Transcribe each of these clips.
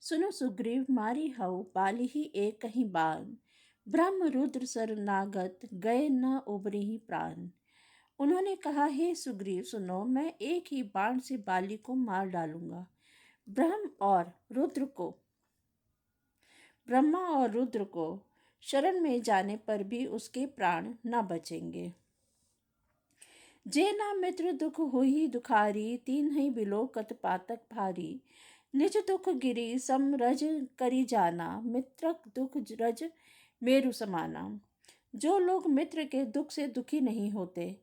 सुनो सुग्रीव मारी हऊ बाली ही एक कहीं बान। ब्रह्म रुद्र सर नागत गए न उबरी ही प्राण। उन्होंने कहा, हे सुग्रीव सुनो, मैं एक ही बाण से बाली को मार डालूंगा। ब्रह्मा और रुद्र को शरण में जाने पर भी उसके प्राण न बचेंगे। जे ना मित्र दुख हुई दुखारी, तीन ही बिलोकत पातक भारी। निज दुख गिरी समरज करी जाना, मित्रक दुख रज मेरु समाना। जो लोग मित्र के दुख से दुखी नहीं होते,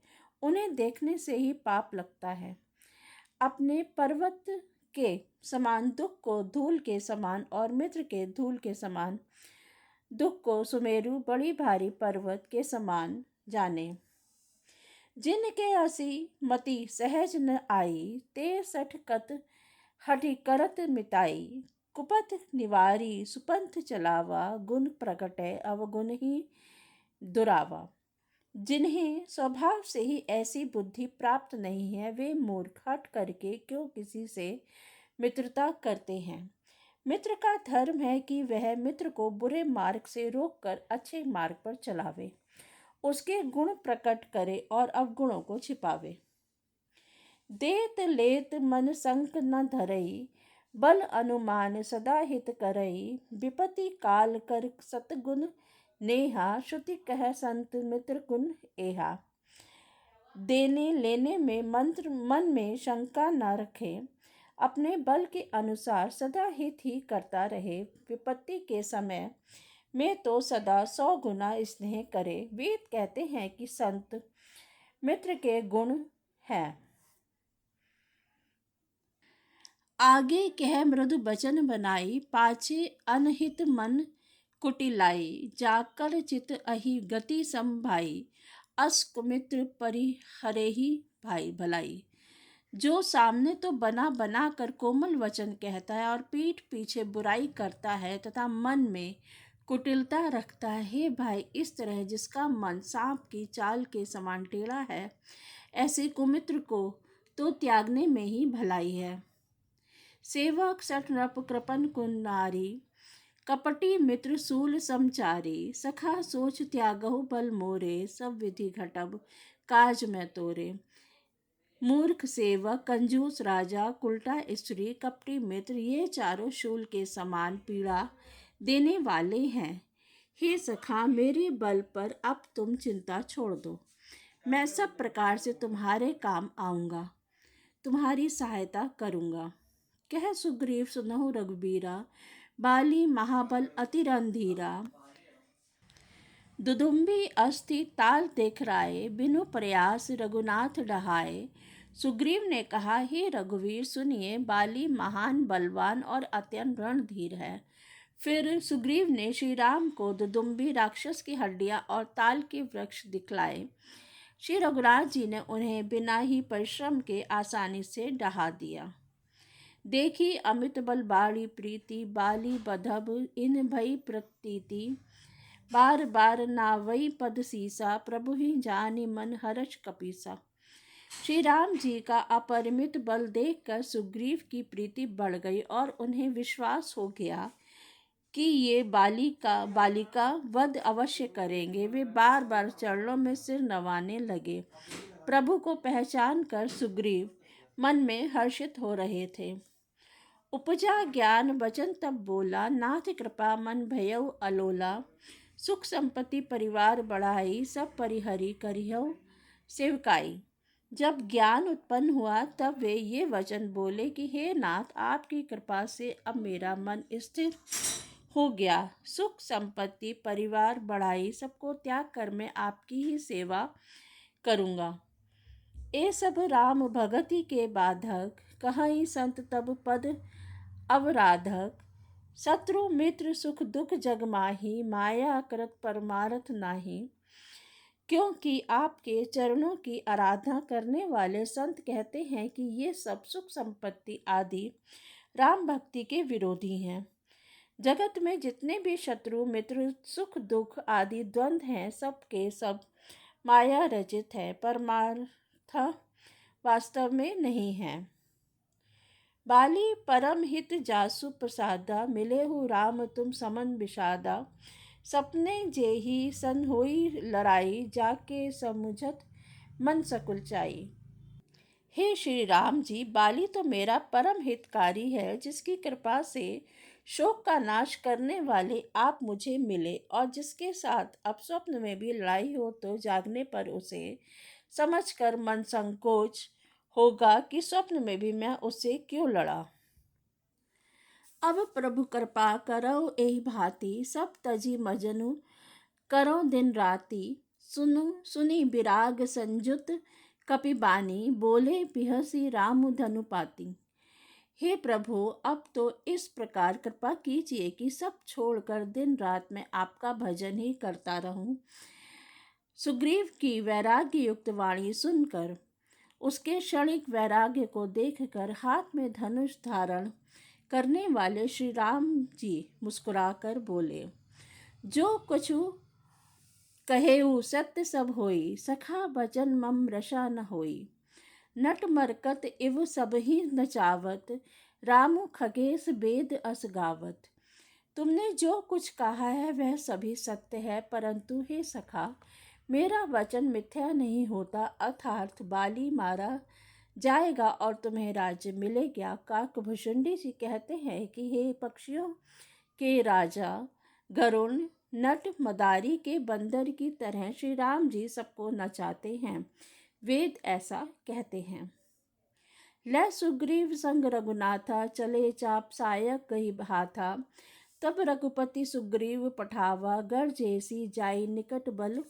उन्हें देखने से ही पाप लगता है। अपने पर्वत के समान दुख को धूल के समान और मित्र के धूल के समान दुख को सुमेरु बड़ी भारी पर्वत के समान जाने। जिनके असी मति सहज न आई, ते सठ कत हठि करत मिटाई। कुपथ निवारी सुपंथ चलावा, गुण प्रगटै अवगुण ही दुरावा। जिन्हें स्वभाव से ही ऐसी बुद्धि प्राप्त नहीं है, वे मूर्ख हठ करके क्यों किसी से मित्रता करते हैं। मित्र का धर्म है कि वह मित्र को बुरे मार्ग से रोककर अच्छे मार्ग पर चलावे, उसके गुण प्रकट करे और अवगुणों को छिपावे। देत लेत मन संक न धरई, बल अनुमान सदा हित करई। विपत्ति काल कर सतगुण नेहा, श्रुति कह संत मित्र गुण एहा। देने लेने में मन में शंका न रखे, अपने बल के अनुसार सदा हित ही करता रहे। विपत्ति के समय में तो सदा 100 गुना स्नेह करे। वेद कहते हैं कि संत मित्र के गुण हैं। आगे कह मृदु बचन बनाई, पाछे अनहित मन कुटिलाई। जाकर चित अहि गति संभाई, अस कुमित्र परिहरे ही भाई भलाई। जो सामने तो बना बना कर कोमल वचन कहता है और पीठ पीछे बुराई करता है तथा मन में कुटिलता रखता है, हे भाई, इस तरह जिसका मन सांप की चाल के समान टेढ़ा है, ऐसे कुमित्र को तो त्यागने में ही भलाई है। सेवक सठ नृप कृपन कुनारी, कपटी मित्र सूल समचारी। सखा सोच त्यागहु बल मोरे, सब विधि घटब काज में तोरे। मूर्ख सेवक, कंजूस राजा, उल्टा स्त्री, कपटी मित्र, ये चारों शूल के समान पीड़ा देने वाले हैं। हे सखा, मेरे बल पर अब तुम चिंता छोड़ दो। मैं सब प्रकार से तुम्हारे काम आऊंगा, तुम्हारी सहायता करूंगा। कह सुग्रीव सुनहु रघुबीरा, बाली महाबल अति रणधीरा। दुदुम्बी अस्थि ताल देख राय, बिनु प्रयास रघुनाथ डहाए। सुग्रीव ने कहा, हे रघुवीर सुनिए, बाली महान बलवान और अत्यंत रणधीर है। फिर सुग्रीव ने श्री राम को दुदुम्बी राक्षस की हड्डियां और ताल के वृक्ष दिखलाए। श्री रघुनाथ जी ने उन्हें बिना ही परिश्रम के आसानी से डहा दिया। देखी अमित बल बाड़ी प्रीति, बाली बधब इन भई प्रतीति। बार बार नावई पद सीसा, प्रभु ही जानी मन हर्ष कपीसा। श्री राम जी का अपरिमित बल देखकर सुग्रीव की प्रीति बढ़ गई और उन्हें विश्वास हो गया कि ये बालिका वध अवश्य करेंगे। वे बार बार चरणों में सिर नवाने लगे। प्रभु को पहचान कर सुग्रीव मन में हर्षित हो रहे थे। उपजा ज्ञान वचन तब बोला, नाथ कृपा मन भयउ अलोला। सुख संपत्ति परिवार बढ़ाई, सब परिहरी करिहउ सेवकाई। जब ज्ञान उत्पन्न हुआ तब वे ये वचन बोले कि हे नाथ, आपकी कृपा से अब मेरा मन स्थिर हो गया। सुख संपत्ति परिवार बढ़ाई, सबको त्याग कर मैं आपकी ही सेवा करूँगा। ए सब राम भगति के बाधक, कहीं संत तब पद अवराधक। शत्रु मित्र सुख दुख जग माही, माया कृत परमारथ नाही। क्योंकि आपके चरणों की आराधना करने वाले संत कहते हैं कि ये सब सुख संपत्ति आदि राम भक्ति के विरोधी हैं। जगत में जितने भी शत्रु मित्र सुख दुख आदि द्वंद्व हैं, सब के सब माया रचित है, परमार्थ वास्तव में नहीं है। बाली परम हित जासु प्रसादा, मिले हो राम तुम समन विषादा। सपने जेही सन होई लड़ाई, जाके समुझत मन सकुलचाई। हे श्री राम जी, बाली तो मेरा परम हितकारी है, जिसकी कृपा से शोक का नाश करने वाले आप मुझे मिले, और जिसके साथ अब स्वप्न में भी लड़ाई हो तो जागने पर उसे समझकर मन संकोच होगा कि स्वप्न में भी मैं उससे क्यों लड़ा। अब प्रभु कृपा करो एहि भांति, सब तजी मजनु करो दिन राति। सुनु सुनी विराग संजुत कपि बानी, बोले बिहसी राम धनु पाती। हे प्रभु, अब तो इस प्रकार कृपा कीजिए कि सब छोड़कर दिन रात मैं आपका भजन ही करता रहूं। सुग्रीव की वैराग्य युक्त वाणी सुनकर, उसके क्षणिक वैराग्य को देखकर हाथ में धनुष धारण करने वाले श्री राम जी मुस्कुराकर बोले, जो कुछ कहेऊ सत्य सब होई, सखा बचन मम रशा न होई। नट मरकत इव सब ही नचावत, रामु खगेश वेद अस गावत। तुमने जो कुछ कहा है वह सभी सत्य है, परंतु हे सखा, मेरा वचन मिथ्या नहीं होता, अर्थात बाली मारा जाएगा और तुम्हें राज्य मिलेगा। काकभूषुंडी जी कहते हैं कि हे पक्षियों के राजा गरुण, नट मदारी के बंदर की तरह श्री राम जी सबको नचाते हैं, वेद ऐसा कहते हैं। लै सुग्रीव संग रघुनाथा, चले चाप सायक कही भाथा। तब रघुपति सुग्रीव पठावा, गर जैसी जाई निकट बल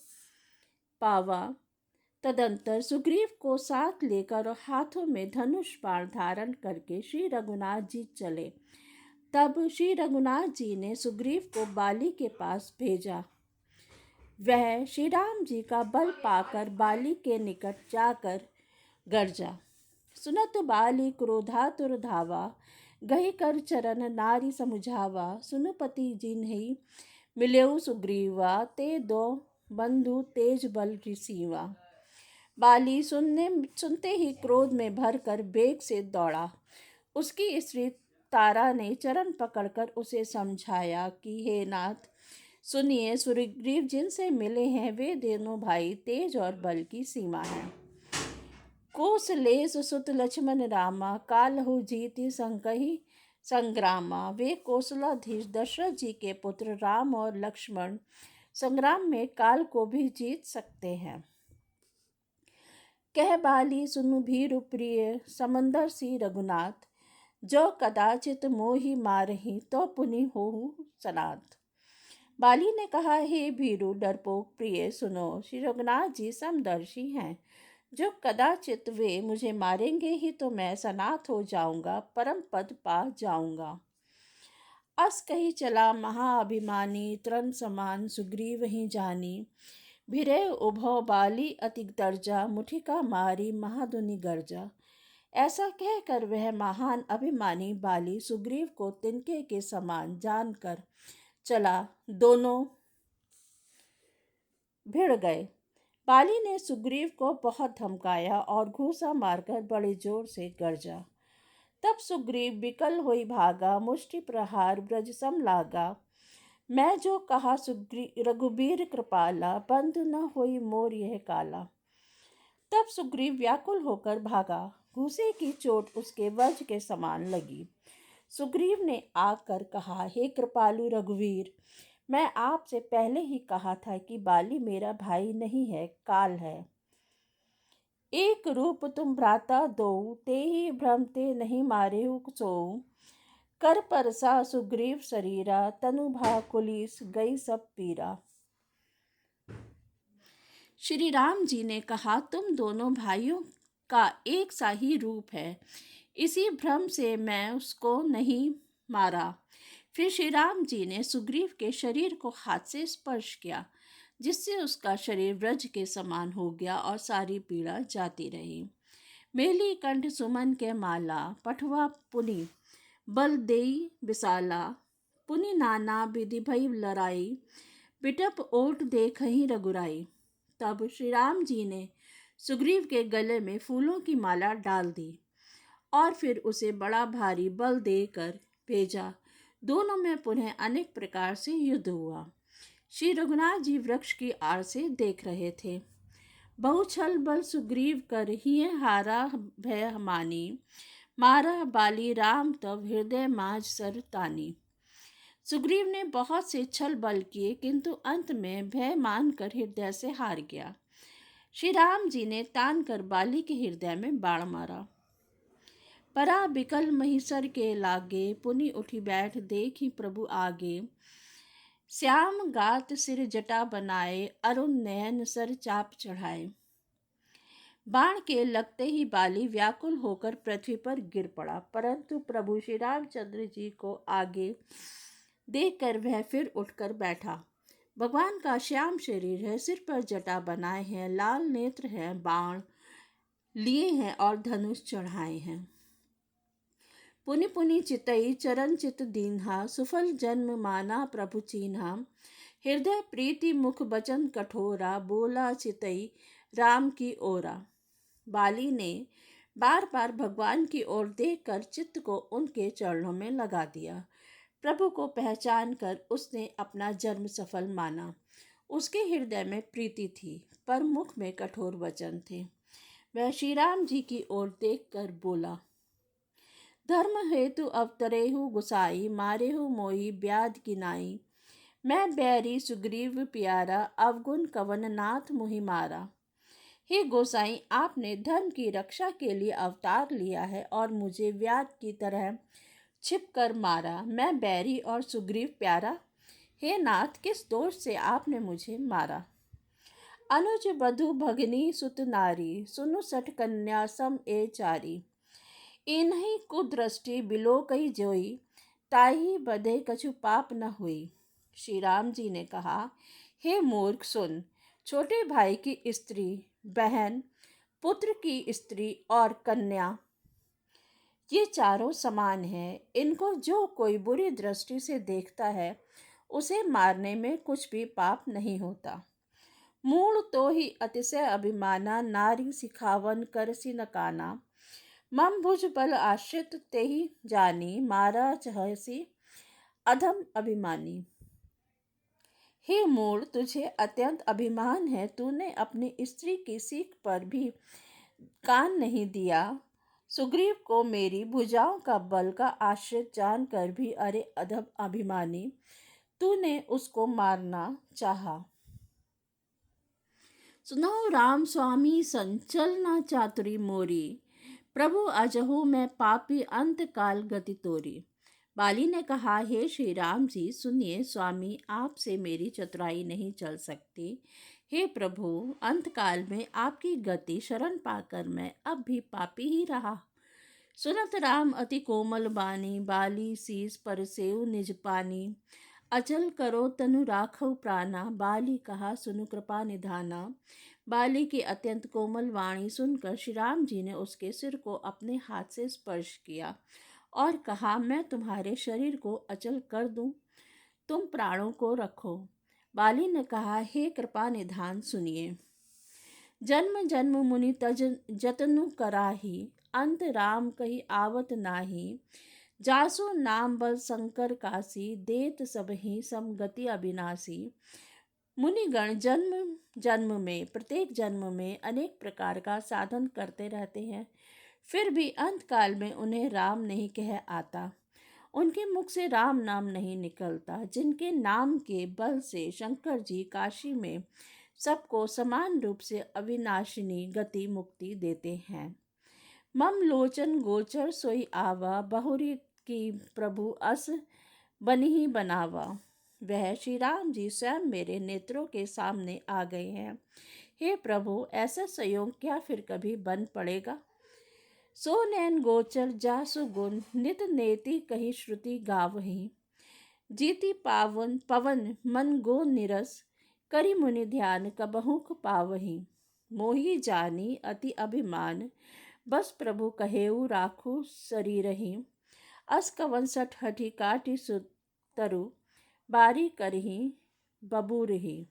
पावा। तदंतर सुग्रीव को साथ लेकर और हाथों में धनुष बाण धारण करके श्री रघुनाथ जी चले। तब श्री रघुनाथ जी ने सुग्रीव को बाली के पास भेजा। वह श्री राम जी का बल पाकर बाली के निकट जाकर गरजा। सुनत बाली क्रोधातुर धावा, गही कर चरण नारी समुझावा। सुनुपति जिन्हि मिलेऊ सुग्रीवा, ते दो बंधु तेज बल रिसीवा। बाली सुनते ही क्रोध में भरकर बेग से दौड़ा। उसकी स्त्री तारा ने चरण पकड़कर उसे समझाया कि हे नाथ, सुनिए, सुग्रीव जिनसे मिले हैं वे दोनों भाई तेज और बल की सीमा है। कौसलेस सुत लक्ष्मण रामा, कालहु जीति संकहि संग्रामा। वे कौशलाधीश दशरथ जी के पुत्र राम और लक्ष्मण संग्राम में काल को भी जीत सकते हैं। कह बाली सुनु भीरु प्रिय, समंदर सी रघुनाथ। जो कदाचित मोहि मारही, तो पुनि होहु सनाथ। बाली ने कहा, हे भीरु डरपोक प्रिय, सुनो, श्री रघुनाथ जी समदर्शी हैं। जो कदाचित वे मुझे मारेंगे ही तो मैं सनाथ हो जाऊंगा, परम पद पा जाऊंगा। अस कही चला महाअभिमानी, तृण समान सुग्रीव ही जानी। भिरे उभौ बाली अति दर्जा, मुठिका मारी महाधुनि गर्जा। ऐसा कहकर वह महान अभिमानी बाली सुग्रीव को तिनके के समान जानकर चला। दोनों भिड़ गए। बाली ने सुग्रीव को बहुत धमकाया और घूसा मारकर बड़े जोर से गरजा। तब सुग्रीव विकल होई भागा, मुष्टि प्रहार ब्रज सम लागा। मैं जो कहा रघुबीर कृपाला, बंधु न होई मोर यह काला। तब सुग्रीव व्याकुल होकर भागा, घूसे की चोट उसके वज्र के समान लगी। सुग्रीव ने आकर कहा, हे कृपालु रघुवीर, मैं आपसे पहले ही कहा था कि बाली मेरा भाई नहीं है, काल है। एक रूप तुम भ्राता दो, ते ही भ्रम ते नहीं मारेहु सोऊ। कर परसा सुग्रीव शरीरा, तनु भा कुलिस गई सब पीरा। श्री राम जी ने कहा, तुम दोनों भाइयों का एक सा ही रूप है, इसी भ्रम से मैं उसको नहीं मारा। फिर श्री राम जी ने सुग्रीव के शरीर को हाथ से स्पर्श किया, जिससे उसका शरीर व्रज के समान हो गया और सारी पीड़ा जाती रही। मेली कंठ सुमन के माला, पठवा पुनि बल देई विशाला। पुनि नाना विधि भई लड़ाई, बिटप ओट देखहि रघुराई। तब श्री राम जी ने सुग्रीव के गले में फूलों की माला डाल दी और फिर उसे बड़ा भारी बल देकर भेजा। दोनों में पुनः अनेक प्रकार से युद्ध हुआ। श्री रघुनाथ जी वृक्ष की आड़ से देख रहे थे। बहु छल बल सुग्रीव कर ही हारा भय मानी, मारा बाली राम तब हृदय माज सर तानी। सुग्रीव ने बहुत से छल बल किए, किंतु अंत में भय मानकर हृदय से हार गया। श्री राम जी ने तान कर बाली के हृदय में बाण मारा। परा बिकल महिसर के लागे, पुनि उठी बैठ देखी प्रभु आगे। श्याम गात सिर जटा बनाए, अरुण नयन सर चाप चढ़ाए। बाण के लगते ही बाली व्याकुल होकर पृथ्वी पर गिर पड़ा, परंतु प्रभु श्री रामचंद्र जी को आगे देखकर वह फिर उठकर बैठा। भगवान का श्याम शरीर है, सिर पर जटा बनाए हैं, लाल नेत्र हैं, बाण लिए हैं और धनुष चढ़ाए हैं। पुनि पुनि चितई चरण चित दीन्हा, सुफल जन्म माना प्रभु चीन्हा। हृदय प्रीति मुख बचन कठोरा, बोला चितई राम की ओरा। बाली ने बार बार भगवान की ओर देखकर चित्त को उनके चरणों में लगा दिया। प्रभु को पहचान कर उसने अपना जन्म सफल माना। उसके हृदय में प्रीति थी, पर मुख में कठोर वचन थे। वह श्री राम जी की ओर देखकर बोला, धर्म हेतु अवतरेहु गुसाई, मारेहु मोही ब्याध की नाई। मैं बैरी सुग्रीव प्यारा, अवगुण कवन नाथ मुहि मारा। हे गोसाई, आपने धर्म की रक्षा के लिए अवतार लिया है और मुझे व्याध की तरह छिप कर मारा। मैं बैरी और सुग्रीव प्यारा। हे नाथ, किस दोष से आपने मुझे मारा। अनुज बधु भगनी सुत नारी, सुनु सठ कन्या सम ए चारी। इन्हीं कुदृष्टि बिलो कही जोई, ताही बधे कछु पाप न हुई। श्री राम जी ने कहा, हे मूर्ख सुन, छोटे भाई की स्त्री, बहन, पुत्र की स्त्री और कन्या, ये चारों समान हैं। इनको जो कोई बुरी दृष्टि से देखता है, उसे मारने में कुछ भी पाप नहीं होता। मूल तो ही अतिशय अभिमाना, नारी सिखावन करसी नकाना। मम भुज बल आश्रित तेहि जानी, मारा चहसी अधम अभिमानी। हे मूल, तुझे अत्यंत अभिमान है, तूने अपनी स्त्री की सीख पर भी कान नहीं दिया। सुग्रीव को मेरी भुजाओं का बल का आश्रित जानकर भी, अरे अधम अभिमानी, तूने उसको मारना चाहा। सुनो राम स्वामी संचल ना चातुरी मोरी, प्रभु अजहु मैं पापी अंत काल गति तोरी। बाली ने कहा, हे श्री राम जी सुनिए, स्वामी आपसे मेरी चतुराई नहीं चल सकती। हे प्रभु, अंतकाल में आपकी गति शरण पाकर मैं अब भी पापी ही रहा। सुनत राम अति कोमल बानी, बाली शीस पर सेव निज पानी। अचल करो तनु राखव प्राणा, बाली कहा सुनु कृपा निधाना। बाली की अत्यंत कोमल वाणी सुनकर श्री राम जी ने उसके सिर को अपने हाथ से स्पर्श किया और कहा, मैं तुम्हारे शरीर को अचल कर दूं, तुम प्राणों को रखो। बाली ने कहा, हे कृपा निधान सुनिए। जन्म जन्म मुनि तज जतनु कराही, अंत राम कही आवत नाही। जासु नाम बल शंकर काशी, देत सबहि समगति अविनाशी। मुनिगण जन्म जन्म में, प्रत्येक जन्म में अनेक प्रकार का साधन करते रहते हैं, फिर भी अंत काल में उन्हें राम नहीं कह आता। उनके मुख से राम नाम नहीं निकलता। जिनके नाम के बल से शंकर जी काशी में सबको समान रूप से अविनाशिनी गति मुक्ति देते हैं। मम लोचन गोचर सोई आवा, बहुरी की प्रभु अस बनी बनावा। वह श्री राम जी स्वयं मेरे नेत्रों के सामने आ गए हैं। हे प्रभु, ऐसा संयोग क्या फिर कभी बन पड़ेगा। सो नैन गोचर जासु गुण, नित नेति कही श्रुति गावही। जीति पावन पवन मन गो निरस, करी मुनि ध्यान कबहुक पावही। मोहि जानी अति अभिमान, बस प्रभु कहेऊ राखू शरीरहि। अस कवन सठ हठी काटी सुतरु, बारी करही बबूरही।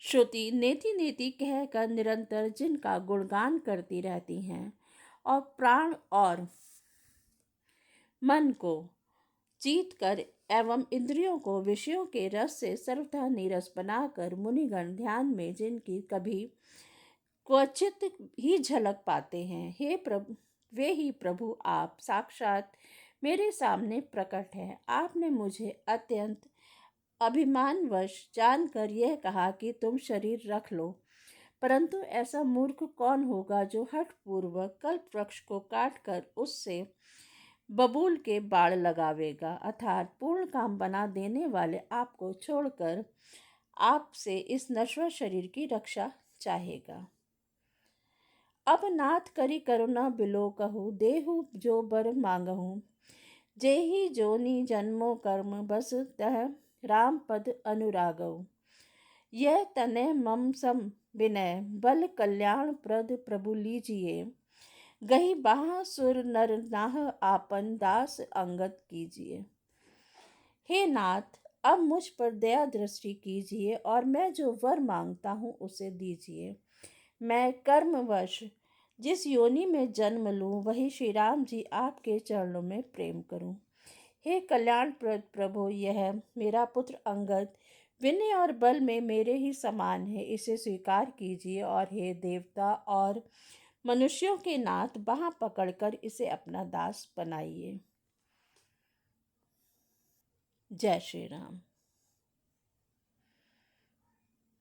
श्रुति नेति नेति कहकर निरंतर जिनका गुणगान करती रहती हैं और प्राण और मन को जीत कर एवं इंद्रियों को विषयों के रस से सर्वथा नीरस बनाकर मुनिगण ध्यान में जिनकी कभी क्वचित ही झलक पाते हैं, हे प्रभु, वे ही प्रभु आप साक्षात मेरे सामने प्रकट है। आपने मुझे अत्यंत अभिमानवश जानकर यह कहा कि तुम शरीर रख लो, परंतु ऐसा मूर्ख कौन होगा जो हठपूर्वक कल्प वृक्ष को काट कर उससे बबूल के बाड़ लगावेगा, अर्थात पूर्ण काम बना देने वाले आपको छोड़कर आपसे इस नश्वर शरीर की रक्षा चाहेगा। अब नाथ करी करुणा बिलो कहूँ, देहु जो बर मांगहूँ, जेहि जोनि जन्मो कर्म बस तह राम पद अनुरागऊ। यह तने मम सम विनय बल कल्याण प्रद प्रभु लीजिए, गही बाह सुर नर नाह आपन दास अंगत कीजिए। हे नाथ, अब मुझ पर दया दृष्टि कीजिए और मैं जो वर मांगता हूँ उसे दीजिए। मैं कर्मवश जिस योनि में जन्म लूँ वही श्री राम जी आपके चरणों में प्रेम करूँ। हे कल्याणप्रद प्रभु, यह मेरा पुत्र अंगद विनय और बल में मेरे ही समान है, इसे स्वीकार कीजिए और हे देवता और मनुष्यों के नाथ बाँह पकड़कर इसे अपना दास बनाइए। जय श्री राम।